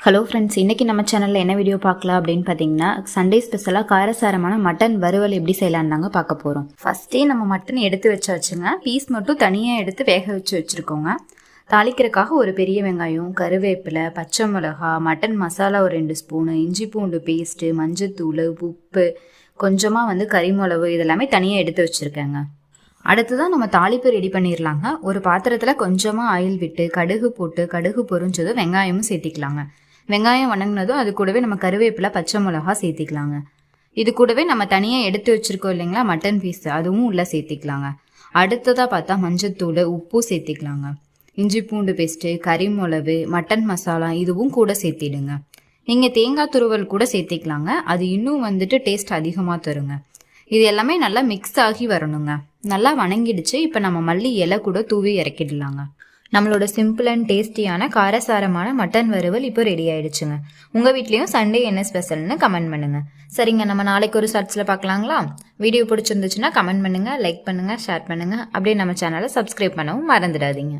Hello friends, இன்றைக்கி நம்ம சேனலில் என்ன வீடியோ பார்க்கலாம் அப்படின்னு பார்த்தீங்கன்னா, சண்டே ஸ்பெஷலாக காரசாரமான மட்டன் வறுவல் எப்படி செய்யலான்னு தாங்க பார்க்க போகிறோம். ஃபஸ்ட்டே நம்ம மட்டன் எடுத்து வச்சாச்சுங்க. பீஸ் மட்டும் தனியாக எடுத்து வேக வச்சு வச்சுருக்கோங்க. தாளிக்கிறதுக்காக ஒரு பெரிய வெங்காயம், கருவேப்பிலை, பச்சை மிளகா, மட்டன் மசாலா ஒரு 2 ஸ்பூனு, இஞ்சி பூண்டு பேஸ்ட்டு, மஞ்சத்தூள், உப்பு, கொஞ்சமாக கறிமிளகு இதெல்லாமே தனியாக எடுத்து வச்சுருக்கேங்க. அடுத்ததான் நம்ம தாளிப்பு ரெடி பண்ணிடலாங்க. ஒரு பாத்திரத்தில் கொஞ்சமாக ஆயில் விட்டு கடுகு போட்டு கடுகு பொரிஞ்சதும் வெங்காயமும் சேர்த்திக்கலாங்க. வெங்காயம் வணங்கினதும் அது கூடவே நம்ம கருவேப்பிலை, பச்சை மிளகா சேர்த்திக்கலாங்க. இது கூடவே நம்ம தனியாக எடுத்து வச்சுருக்கோம் இல்லைங்களா மட்டன் பீஸ், அதுவும் உள்ளே சேர்த்திக்கலாங்க. அடுத்ததாக பார்த்தா மஞ்சத்தூள், உப்பு சேர்த்திக்கலாங்க. இஞ்சி பூண்டு பேஸ்ட்டு, கறிமிளகு, மட்டன் மசாலா இதுவும் கூட சேர்த்திடுங்க. நீங்கள் தேங்காய் துருவல் கூட சேர்த்திக்கலாங்க. அது இன்னும் டேஸ்ட் அதிகமாக தருங்க. இது எல்லாமே நல்லா மிக்ஸ் ஆகி வரணுங்க. நல்லா வணங்கிடுச்சு. இப்போ நம்ம மல்லி இலை கூட தூவி இறக்கிடலாங்க. நம்மளோட சிம்பிள் அண்ட் டேஸ்டியான காரசாரமான மட்டன் வறுவல் இப்போ ரெடி ஆயிடுச்சுங்க. உங்கள் வீட்லேயும் சண்டே என்ன ஸ்பெஷல்னு கமெண்ட் பண்ணுங்கள். சரிங்க, நம்ம நாளைக்கு ஒரு ஷார்ட்ஸில் பார்க்கலாங்களா? வீடியோ பிடிச்சிருந்துச்சுன்னா கமெண்ட் பண்ணுங்கள், லைக் பண்ணுங்கள், ஷேர் பண்ணுங்கள். அப்படியே நம்ம சேனலை சப்ஸ்கிரைப் பண்ணவும் மறந்துடாதீங்க.